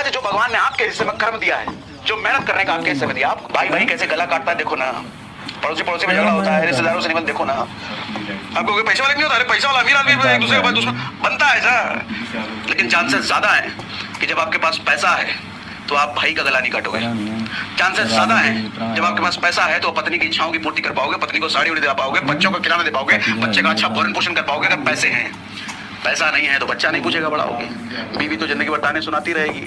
आज जो भगवान ने आपके हिस्से में कर्म दिया है, जो मेहनत करने का आपके हिस्से में दिया, आप भाई भाई कैसे गला काटता है देखो ना, पड़ोसी पड़ोसी में झगड़ा होता है, रिश्तेदारों से निबंध देखो ना। आपको कोई पैसे वाले नहीं होता, अरे पैसा वाला अमीर आदमी एक दूसरे के पास दुश्मन बनता है सर। लेकिन चांसेस ज्यादा है कि जब आपके पास पैसा है तो आप भाई का गला नहीं काटोगे। चांसेस ज्यादा है जब आपके पास पैसा है तो पत्नी की इच्छाओं की पूर्ति कर पाओगे, पत्नी को साड़ी उड़ी दे पाओगे, बच्चों को खिलाना दे पाओगे, बच्चे का अच्छा भरण पोषण कर पाओगे। अगर पैसे हैं, पैसा नहीं है तो बच्चा नहीं पूछेगा बड़ा होगे। बीवी तो जिंदगी भर ताने सुनाती रहेगी,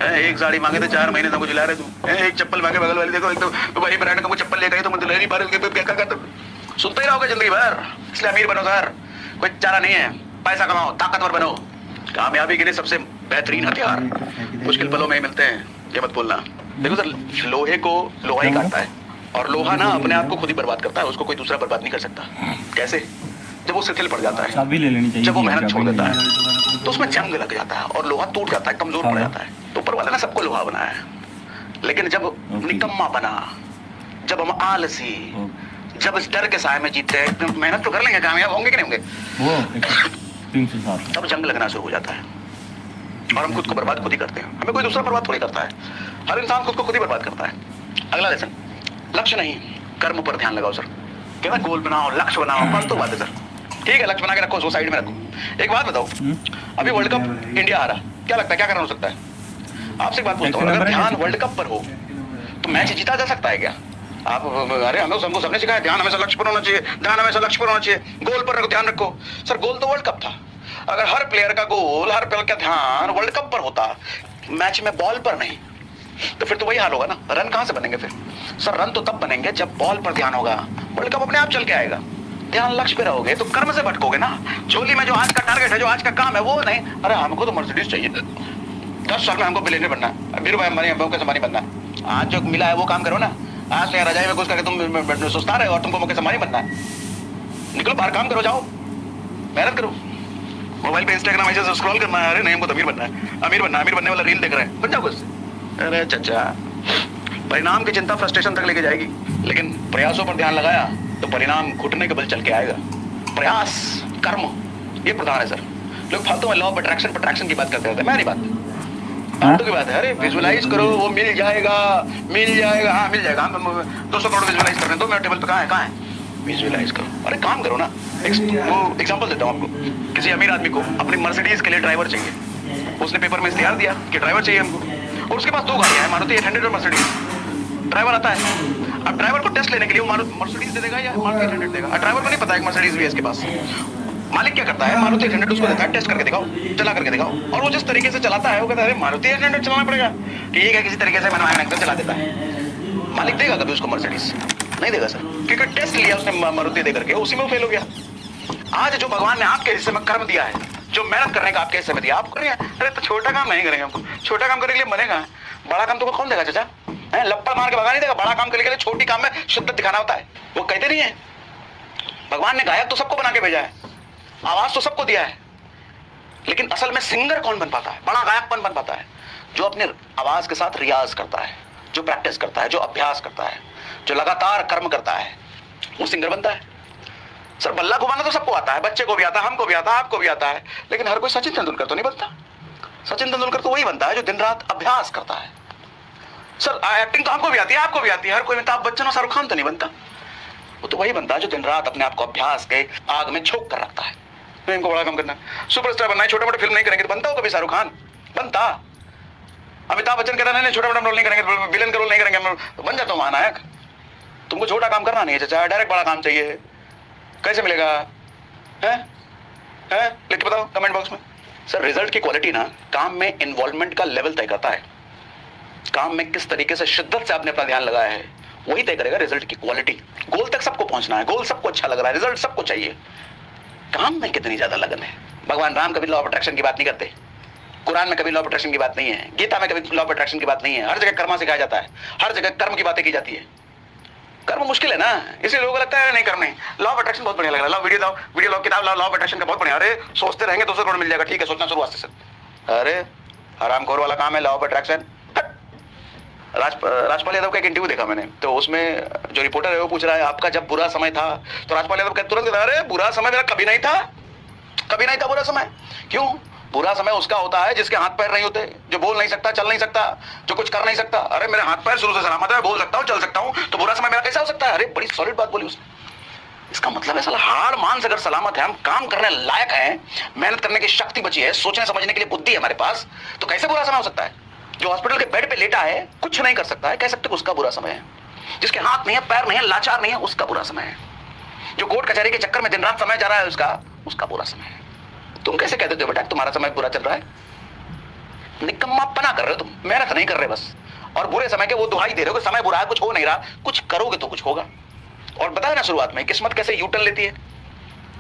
एक साड़ी मांगे तो 4 महीने तक मुझे ला रहे तू, एक चप्पल मांगे बगल वाली देखो, एक तो भाई ब्रांड का चप्पल लेकर तो मुझे ले नहीं पा रहे, क्या करते सुनते ही रहोगे जिंदगी भर। इसलिए अमीर बनो सर, कोई चारा नहीं है, पैसा कमाओ, ताकतवर बनो। कामयाबी के लिए सबसे बेहतरीन हथियार मुश्किल पलों में ही मिलते हैं, ये मत बोलना। देखो सर, लोहे को लोहा ही काटता है और लोहा ना अपने आप को खुद ही बर्बाद करता है, उसको कोई दूसरा बर्बाद नहीं कर सकता। कैसे? जब वो शिथिल पड़ जाता है, जब वो मेहनत छोड़ देता है तो उसमें जंग लग जाता है और लोहा टूट जाता है, कमजोर पड़ जाता है। तो ऊपर वाले ने सबको लोहा बनाया है, लेकिन जब निकम्मा बना, जब हम आलसी, जब इस डर के साए में जीते हैं, मेहनत तो कर लेंगे, कामयाब होंगे कि नहीं होंगे, तब जंग लगना शुरू हो जाता है और हम खुद को बर्बाद खुद ही करते हैं। हमें कोई दूसरा बर्बाद थोड़ी करता है, हर इंसान खुद को खुद ही बर्बाद करता है। अगला लेसन, लक्ष्य नहीं कर्म पर ध्यान लगाओ सर। कहना गोल बनाओ, लक्ष्य बनाओ, फालतू बात है सर। ठीक है, लक्ष्य बना के रखो, उसको साइड में रखो। एक बात बताओ, अभी वर्ल्ड कप इंडिया हारा, क्या लगता है क्या करना हो सकता है? आपसे एक बात पूछता हूँ, अगर ध्यान वर्ल्ड कप पर हो तो मैच जीता जा सकता है क्या? आप अरे हमें हमको सबने सिखाया ध्यान हमेशा लक्ष्य पर होना चाहिए, ध्यान हमेशा लक्ष्य पर होना चाहिए, गोल पर रखो, ध्यान रखो। सर गोल तो वर्ल्ड कप था, अगर हर प्लेयर का गोल, हर प्लेयर का ध्यान वर्ल्ड कप पर होता, मैच में बॉल पर नहीं, तो फिर तो वही हाल होगा ना। रन कहां से बनेंगे फिर? सर रन तो तब बनेंगे जब बॉल पर ध्यान होगा, वर्ल्ड कप अपने आप चल के आएगा। ध्यान लक्ष्य पे रहोगे तो कर्म से भटकोगे ना। झोली में जो आज का टारगेट है, जो आज का काम है वो नहीं, अरे हमको तो मर्सिडीज चाहिए, 10 साल में हमको बिलियनर बनना है, वीरू भाई अंबानी मुकेश अंबानी बनना है। आज जो मिला है वो काम करो ना। आज तो रजाई में घुस करके तुम सुस्ता रहे और तुमको मुकेश अंबानी बनना है, निकलो बाहर काम करो, जाओ मेहनत करो। मोबाइल पे इंस्टाग्राम ऐसे स्क्रॉल करना है, अरे नहीं हमको तो अमीर बनना है, अमीर बनने वाला रील देख रहे हैं, बन जाओ उससे। अरे चचा, परिणाम की चिंता फ्रस्ट्रेशन तक लेके जाएगी, लेकिन प्रयासों पर ध्यान लगाया तो परिणाम घुटने के बल चल के आएगा। प्रयास, कर्म, ये प्रधान है सर। लोग फालतू में लॉ ऑफ अट्रैक्शन की बात करते रहते हैं, मेरी बात फालतू की बात है। अरे विजुअलाइज करो, वो मिल जाएगा, हाँ मिल जाएगा। हम 200 करोड़ विजुअलाइज कर रहे हैं, 2 मिनट टेबल पे कहाँ है? विजुअलाइज करो, अरे काम करो ना। वो एग्जांपल देता हूँ आपको, किसी अमीर आदमी को अपनी मर्सिडीज के लिए ड्राइवर चाहिए, उसने पेपर में इश्तिहार दिया कि ड्राइवर चाहिए हमको, और उसके पास 2 गाड़ियां हैं, मारुति 800 और मर्सिडीज। ड्राइवर आता है, अब ड्राइवर को टेस्ट लेने के लिए वो मर्सिडीज दे देगा या मारुति 800 देगा? ड्राइवर को नहीं पता है मर्सिडीज भी है इसके पास। मालिक क्या करता है, मारुति 800 उसको देता है, टेस्ट करके दिखाओ, चला करके दिखाओ, और वो जिस तरीके से चलाता है वो कहता है अरे मारुति 800 चलाना पड़ेगा, ठीक है किसी तरीके से मैंने चला देता है। मालिक देगा कभी उसको मर्सिडीज? नहीं देगा सर, क्योंकि टेस्ट लिया उसने मारुति दे करके, उसी में वो फेल हो गया। आज जो भगवान ने आपके हिस्से में कर्म दिया है, जो मेहनत करने का आपके हिस्से में दिया, आप करिए। अरे तो छोटा काम नहीं करेंगे, हमको छोटा काम करने के लिए बनेगा, बड़ा काम तो कौन देगा चाचा? लप्पड़ मार के भगा नहीं देगा। बड़ा काम करने के लिए छोटी काम में शिद्दत दिखाना होता है। वो कहते नहीं है, भगवान ने गायक तो सबको बना के भेजा है, आवाज तो सबको दिया है, लेकिन असल में सिंगर कौन बन पाता है, बड़ा गायक कौन बन पाता है? जो अपने आवाज के साथ रियाज करता है, जो प्रैक्टिस करता है, जो अभ्यास करता है, जो लगातार कर्म करता है, वो सिंगर बनता है। सर बल्ला घुमाना तो सबको आता है, बच्चे को भी आता है, हमको भी आता है, आपको भी आता है, लेकिन हर कोई सचिन तेंदुलकर तो नहीं बनता। सचिन तेंदुलकर तो वही बनता है जो दिन रात अभ्यास करता है। सर एक्टिंग तो हमको भी आती है, आपको भी आती है, हर कोई अमिताभ बच्चन और शाहरुख खान तो नहीं बनता। वो तो वही बनता है जो दिन रात अपने आप को अभ्यास के आग में झोंक कर रखता है। नहीं इनको बड़ा काम करना है, सुपरस्टार बनना है, छोटे मोटे फिल्म नहीं करेंगे तो बनता हो कभी शाहरुख खान? बनता। अमिताभ बच्चन कहता नहीं छोटा मोटा रोल नहीं करेंगे, विलन का रोल नहीं करेंगे, बन जाता हूं महानायक। तुमको छोटा काम करना नहीं है चाचा, डायरेक्ट बड़ा काम चाहिए। कैसे मिलेगा? है लिख के बताओ कमेंट बॉक्स में। सर रिजल्ट की क्वालिटी ना काम में इन्वॉल्वमेंट का लेवल तय करता है। काम में किस तरीके से शिद्दत से आपने अपना ध्यान लगाया है, वही तय करेगा रिजल्ट की क्वालिटी। गोल तक सबको पहुंचना है, गोल सबको अच्छा लग रहा है, रिजल्ट सबको चाहिए, काम में कितनी ज्यादा लगन है। भगवान राम कभी लॉ ऑफ अट्रैक्शन की बात नहीं करते, कुरान में कभी लॉ ऑफ अट्रैक्शन की बात नहीं है, गीता में कभी लॉ ऑफ अट्रैक्शन की बात नहीं है। हर जगह कर्म सिखाया जाता है, हर जगह कर्म की बातें की जाती है। कर्म मुश्किल है ना, इसलिए लोगों को लगता है नहीं करने। लॉ ऑफ अट्रैक्शन बहुत बढ़िया लग रहा है, वीडियो लॉ किताब लॉ ऑफ अट्रैक्शन का बहुत बढ़िया। अरे सोचते रहेंगे 200 करोड़ मिल जाएगा, ठीक है सोचना शुरू वास्ते सर। अरे हरामखोर वाला काम है law of attraction. Rajpal Yadav का एक इंटरव्यू देखा मैंने, तो उसमें जो रिपोर्टर है वो पूछ रहा है आपका जब बुरा समय था, तो राजपाल यादव तुरंत कहता अरे बुरा समय मेरा कभी नहीं था, कभी नहीं था बुरा समय। क्यों? बुरा समय उसका होता है जिसके हाथ पैर नहीं होते, जो बोल नहीं सकता, चल नहीं सकता, जो कुछ कर नहीं सकता। अरे मेरे हाथ पैर शुरू से सलामत है, बोल सकता हूँ, चल सकता हूँ, तो बुरा समय मेरा कैसा हो सकता है? अरे बड़ी सॉलिड बात बोली उसने। इसका मतलब है साला हाड़ मांस अगर सलामत है, हम काम करने लायक हैं, मेहनत करने की शक्ति बची है, सोचने समझने के लिए बुद्धि है हमारे पास, तो कैसे बुरा समय हो सकता है? जो हॉस्पिटल के बेड पे लेटा है, कुछ नहीं कर सकता है, कह सकते उसका बुरा समय है। जिसके हाथ नहीं है, पैर नहीं है, लाचार नहीं है, उसका बुरा समय है। जो कोर्ट कचहरी के चक्कर में दिन रात समय जा रहा है, उसका बुरा समय है। तुम कैसे कहते हो बेटा तुम्हारा समय बुरा चल रहा है? निकम्मापना कर रहे हो तुम, मेहनत नहीं कर रहे बस, और बुरे समय के वो दुहाई दे रहे हो कि समय बुरा है, कुछ हो नहीं रहा। कुछ करोगे तो कुछ होगा। और बताया ना शुरुआत में, किस्मत कैसे यूटर्न लेती है,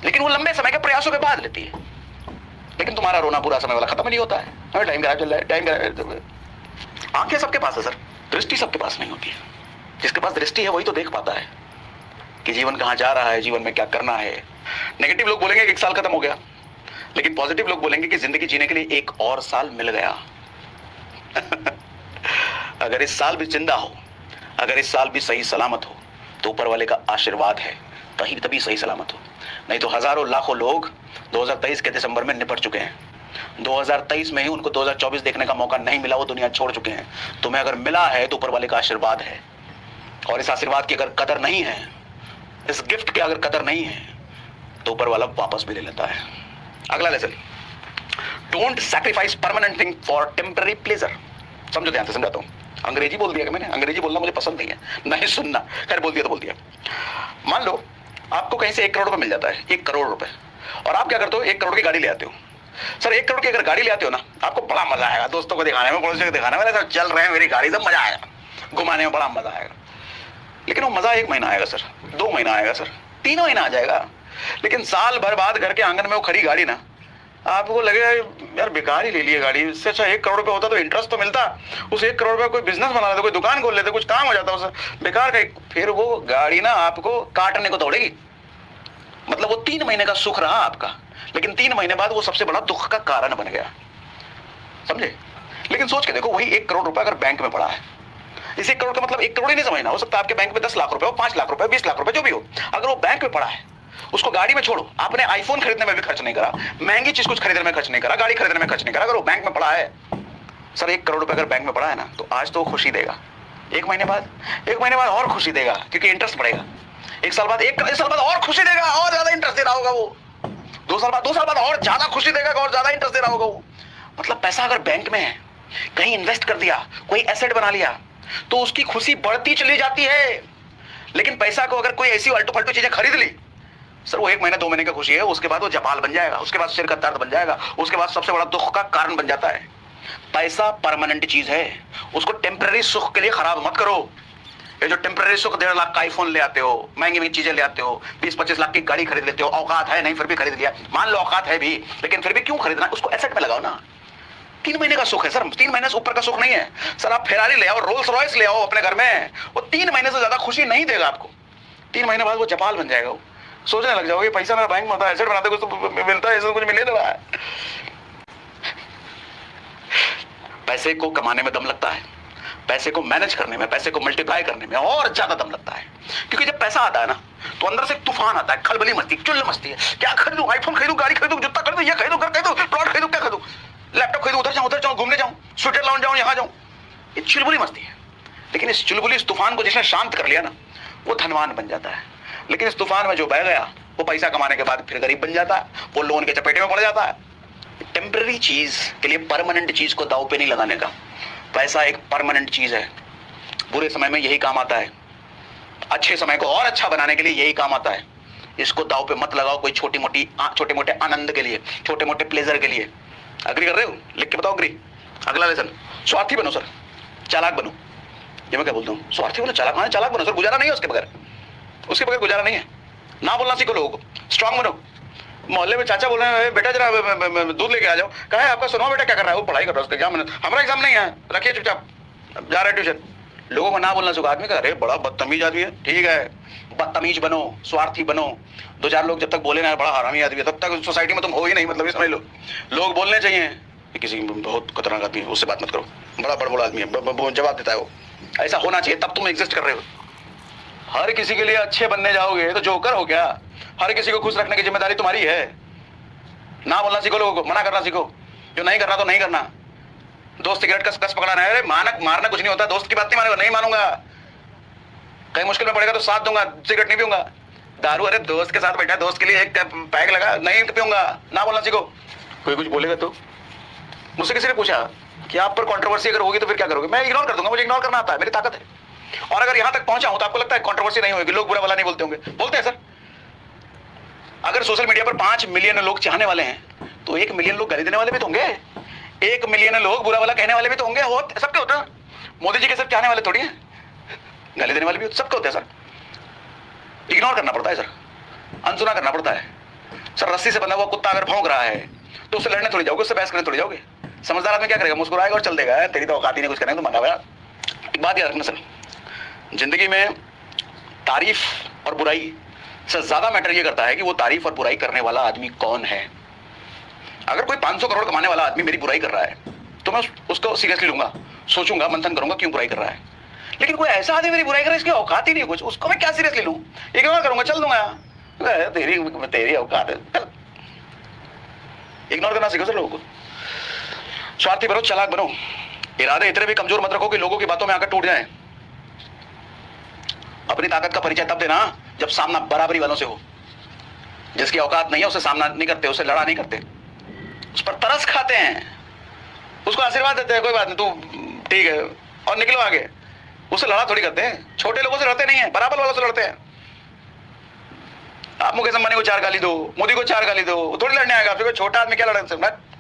लेकिन वो लंबे समय के प्रयासों के बाद लेती है। लेकिन तुम्हारा रोना बुरा समय वाला खत्म नहीं होता है। टाइम खराब चल रहा है, टाइम खराब। आंखें सबके पास है सर, दृष्टि सबके पास नहीं होती है। जिसके पास दृष्टि है वही तो देख पाता है कि जीवन कहां जा रहा है, जीवन में क्या करना है। नेगेटिव लोग बोलेंगे कि 1 साल खत्म हो गया, लेकिन पॉजिटिव लोग बोलेंगे कि जिंदगी जीने के लिए 1 और साल मिल गया। अगर इस साल भी जिंदा हो, अगर इस साल भी सही सलामत हो, तो ऊपर वाले का आशीर्वाद है, तभी सही सलामत हो। नहीं तो हजारों लाखों लोग 2023 के दिसंबर में निपट चुके हैं। 2023 में ही उनको 2024 देखने का मौका नहीं मिला, वो दुनिया छोड़ चुके हैं। तुम्हें अगर मिला है तो ऊपर वाले का आशीर्वाद है, और इस आशीर्वाद की अगर कदर नहीं है, इस गिफ्ट की अगर कदर नहीं है, तो ऊपर वाला वापस भी ले लेता है। अगला lesson, don't sacrifice permanent thing for temporary pleasure. समझो, ध्यान से समझाता हूं। अंग्रेजी बोल दिया कि मैंने, अंग्रेजी बोलना मुझे पसंद नहीं है, नहीं सुनना, खैर बोल दिया तो बोल दिया। मान लो आपको कहीं से 1 करोड़ रुपए मिल जाता है, 1 करोड़ रुपए, और आप क्या करते हो, 1 करोड़ की गाड़ी ले आते हो। सर 1 करोड़ की अगर गाड़ी ले आते हो ना, आपको बड़ा मजा आएगा, दोस्तों को दिखाने में, पड़ोसियों को दिखाने में, सब चल रहे हैं मेरी गाड़ी, सब मजा आएगा, घुमाने में बड़ा मजा आएगा। लेकिन वो मजा 1 महीना आएगा सर, 2 महीना आएगा सर, 3 महीना आ जाएगा। लेकिन साल भर बाद घर के आंगन में वो खड़ी गाड़ी ना, आपको लगेगा यार बेकार ही ले लिए गाड़ी, इससे अच्छा 1 करोड़ रुपए होता तो इंटरेस्ट तो मिलता, उस 1 करोड़ रुपए कोई बिजनेस बना लेते, कोई दुकान खोल लेते, कुछ काम हो जाता उसे, बेकार का। फिर वो गाड़ी ना आपको काटने को दौड़ेगी। मतलब वो 3 महीने का सुख रहा आपका, लेकिन 3 महीने बाद वो सबसे बड़ा दुख का कारण बन गया, समझे? लेकिन सोच के देखो, वही 1 करोड़ रुपए अगर बैंक में पड़ा है, इस 1 करोड़ का मतलब 1 करोड़ ही नहीं समझना, हो सकता है आपके बैंक में 10 लाख रुपए हो, 5 लाख रुपए, 20 लाख रुपए, जो भी हो, अगर वो बैंक में पड़ा है, उसको गाड़ी में छोड़ो, आपने आईफोन खरीदने में भी खर्च नहीं करा, महंगी चीज कुछ खरीदने में खर्च नहीं करा, गाड़ी खरीदने में खर्च नहीं करा, अगर वो बैंक में पड़ा है, सर 1 करोड़ रुपए अगर बैंक में पड़ा है ना, तो आज तो वो खुशी देगा, 1 महीने बाद और खुशी देगा, क्योंकि इंटरेस्ट बढ़ेगा। 1 साल बाद और खुशी देगा, और ज्यादा इंटरेस्ट दे रहा होगा वो। 2 साल बाद और ज्यादा खुशी देगा, और ज्यादा इंटरेस्ट दे रहा होगा वो। मतलब पैसा अगर बैंक में है, कहीं इन्वेस्ट कर दिया, कोई एसेट बना लिया, तो उसकी खुशी बढ़ती चली जाती है। लेकिन पैसा को अगर कोई ऐसी अल्टू फल्टू चीजें खरीद ली, सर वो 1 महीने 2 महीने का खुशी है, उसके बाद वो जपाल बन जाएगा, उसके बाद सिर का दर्द बन जाएगा, उसके बाद सबसे बड़ा दुख का कारण बन जाता है। पैसा परमानेंट चीज है, उसको टेम्पररी सुख के लिए खराब मत करो। ये जो टेम्पररी सुख, 1.5 लाख का आईफोन ले आते हो, महंगी महंगी चीजें ले आते हो, 20-25 लाख की गाड़ी खरीद लेते हो, औकात है नहीं फिर भी खरीद लिया, मान लो औकात है भी, लेकिन फिर भी क्यों खरीदना, उसको एसेट में लगाओ ना। 3 महीने का सुख है सर, 3 महीने से ऊपर का सुख नहीं है। सर आप फेरारी ले आओ, रोल्स रॉयस ले आओ अपने घर में, वो 3 महीने से ज्यादा खुशी नहीं देगा आपको। 3 महीने बाद वो जपाल बन जाएगा, वो सोचने लग जाओगे पैसा मेरा बैंक में होता है, एसेट बनाते कुछ तो मिलता है, कुछ मिले दे रहा है। पैसे को कमाने में दम लगता है, पैसे को मैनेज करने में, पैसे को मल्टीप्लाई करने में और ज्यादा दम लगता है। क्योंकि जब पैसा आता है ना, तो अंदर से एक तूफान आता है, खलबली मस्ती, चुल्ल मस्ती है। क्या खरीदूं, आईफोन खरीदूं, गाड़ी खरीदूं, जूता खरीदूं, ये खरीदूं, घर खरीदूं, प्लॉट खरीदूं, क्या खरीदूं, लैपटॉप खरीदूं, उधर जाऊं, घूमने जाऊं, स्विट्जरलैंड जाऊं, यहां जाऊं, ये चुलबुली मस्ती है। लेकिन इस चुलबुली, इस तूफान को जिसने शांत कर लिया ना, वो धनवान बन जाता है। लेकिन इस तूफान में जो बह गया, वो पैसा कमाने के बाद फिर गरीब बन जाता है, वो लोन के चपेटे में पड़ जाता है। टेम्पररी चीज के लिए परमानेंट चीज को दांव पे नहीं लगाने का। पैसा एक परमानेंट चीज है, बुरे समय में यही काम आता है, अच्छे समय को और अच्छा बनाने के लिए यही काम आता है। इसको दांव पे मत लगाओ कोई छोटे मोटे आनंद के लिए, छोटे मोटे प्लेजर के लिए। अग्री कर रहे हो? लिख के बताओ अग्री। अगला लेसन, स्वार्थी बनो सर, चालाक बनो। ये मैं क्या बोलता हूँ, स्वार्थी बनो, चालाक बनो सर, गुजारा नहीं है उसके बगैर गुजारा नहीं है। ना बोलना सीखो लोगों को, स्ट्रांग बनो। मोहल्ले में चाचा बोल रहे हैं बेटा जरा दूध लेके आ जाओ, कहा है आपका सुनो बेटा क्या कर रहा है, वो पढ़ाई कर रहा है, उसका एग्जाम, हमारा एग्जाम नहीं है, रखिए चुपचाप, जा रहे ट्यूशन। लोगों को ना बोलना सीखो। आदमी का अरे बड़ा बदतमीज आदमी है, ठीक है, बदतमीज बनो, स्वार्थी बनो। 2-4 लोग जब तक बोले ना बड़ा हरामी आदमी है, तब तक सोसाइटी में तुम हो ही नहीं, मतलब ये समझ लो। लोग बोलने चाहिए किसी बहुत खतरनाक आदमी है, उससे बात मत करो, बड़ा बड़ा आदमी है, जवाब देता है वो, ऐसा होना चाहिए, तब तुम एग्जिस्ट कर रहे हो। हर किसी के लिए अच्छे बनने जाओगे तो जोकर हो क्या? हर किसी को खुश रखने की जिम्मेदारी तुम्हारी है। ना बोलना सीखो, लोगों को मना करना सीखो। जो नहीं करना तो नहीं करना। दोस्त सिगरेट कस पकड़ाना है, अरे मारना कुछ नहीं होता, दोस्त की बात नहीं मानेगा, नहीं मानूंगा, कहीं मुश्किल में पड़ेगा तो साथ दूंगा, सिगरेट नहीं पीऊंगा। दारू, अरे दोस्त के साथ बैठा, दोस्त के लिए एक पैक लगा, नहीं पीऊंगा, ना बोलना सीखो। कोई कुछ बोलेगा तो मुझसे किसी ने पूछा कि आप पर कंट्रोवर्सी अगर होगी तो फिर क्या करोगे, मैं इग्नोर कर दूंगा, मुझे इग्नोर करना आता है, मेरी ताकत है। और अगर यहां तक पहुंचा हूं तो आपको लगता है कंट्रोवर्सी नहीं होगी, लोग बुरा भला नहीं बोलते होंगे? बोलते हैं सर। अगर सोशल मीडिया पर 5 मिलियन लोग चाहने वाले हैं तो 1 मिलियन लोग गाली देने वाले भी तो होंगे, 1 मिलियन लोग बुरा भला कहने वाले भी तो होंगे। सबके होता है, मोदी जी के सिर्फ चाहने वाले थोड़ी है, गाली देने वाले भी सबके होते हैं सर। इग्नोर करना पड़ता है सर, अनसुना करना पड़ता है सर। रस्सी से बंधा हुआ कुत्ता अगर भौंक रहा है तो उससे लड़ने थोड़ी जाओगे, उससे बहस करने थोड़ी जाओगे। समझदार आदमी क्या करेगा, मुस्कुराएगा और चल देगा, तेरी तो औकात ही नहीं कुछ करने, तो मंगा हुआ। एक बात याद रखना सर, जिंदगी में तारीफ और बुराई से ज्यादा मैटर ये करता है कि वो तारीफ और बुराई करने वाला आदमी कौन है। अगर कोई 500 करोड़ कमाने वाला आदमी मेरी बुराई कर रहा है तो मैं उसको सीरियसली लूंगा, सोचूंगा, मंथन करूंगा क्यों बुराई कर रहा है। लेकिन कोई ऐसा आदमी मेरी बुराई कर रहा है, इसकी औकात ही नहीं कुछ, उसको मैं क्या सीरियसली लूं, इग्नोर करूंगा, चल दूंगा, तेरी औकात है। इग्नोर करना सीखो सर लोगों को। स्वार्थी बनो, चालाक बनो, इरादे इतने भी कमजोर मत रखो कि लोगों की बातों में आकर टूट जाए। अपनी ताकत का परिचय तब देना जब सामना बराबरी वालों से हो। जिसकी औकात नहीं है उसे सामना नहीं करते, उसे लड़ा नहीं करते, उस पर तरस खाते हैं, उसको आशीर्वाद देते हैं, कोई बात नहीं तू ठीक है और निकलो आगे। उसे लड़ा थोड़ी करते हैं, छोटे लोगों से लड़ते नहीं है, बराबर वालों से लड़ते हैं। आप मुकेश अंबानी को 4 गाली दो, मोदी को 4 गाली दो, वो थोड़ी लड़ने आएगा, फिर कोई छोटा आदमी क्या लड़ सकता है।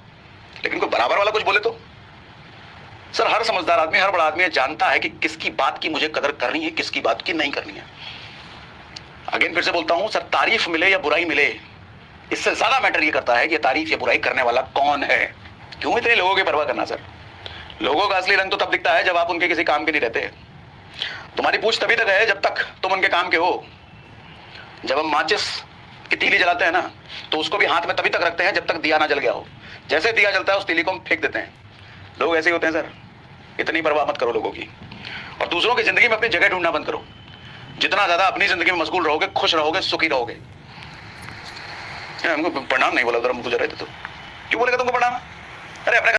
लेकिन कोई बराबर वाला कुछ बोले तो सर, हर समझदार आदमी, हर बड़ा आदमी जानता है कि किसकी बात की मुझे कदर करनी है, किसकी बात की नहीं करनी है। अगेन फिर से बोलता हूं सर, तारीफ मिले या बुराई मिले, इससे ज्यादा मैटर ये करता है कि तारीफ या बुराई करने वाला कौन है। क्यों इतने लोगों की परवाह करना सर? लोगों का असली रंग तो तब दिखता है जब आप उनके किसी काम के नहीं रहते। तुम्हारी पूछ तभी तक है जब तक तुम उनके काम के हो। जब हम माचिस की तीली जलाते हैं ना तो उसको भी हाथ में तभी तक रखते हैं जब तक दिया ना जल गया हो। जैसे दिया जलता है उस तीली को हम फेंक देते हैं। लोग ऐसे ही होते हैं सर, इतनी परवाह मत करो लोगों की, और दूसरों की जिंदगी में अपनी जगह ढूंढना बंद करो। जितना ज्यादा अपनी जिंदगी में मशगूल रहोगे, खुश रहोगे, सुखी रहोगे। हमको प्रणाम नहीं बोला, उधर हम गुजर रहे थे तो क्यों बोलेगा तुमको प्रणाम? अरे अपने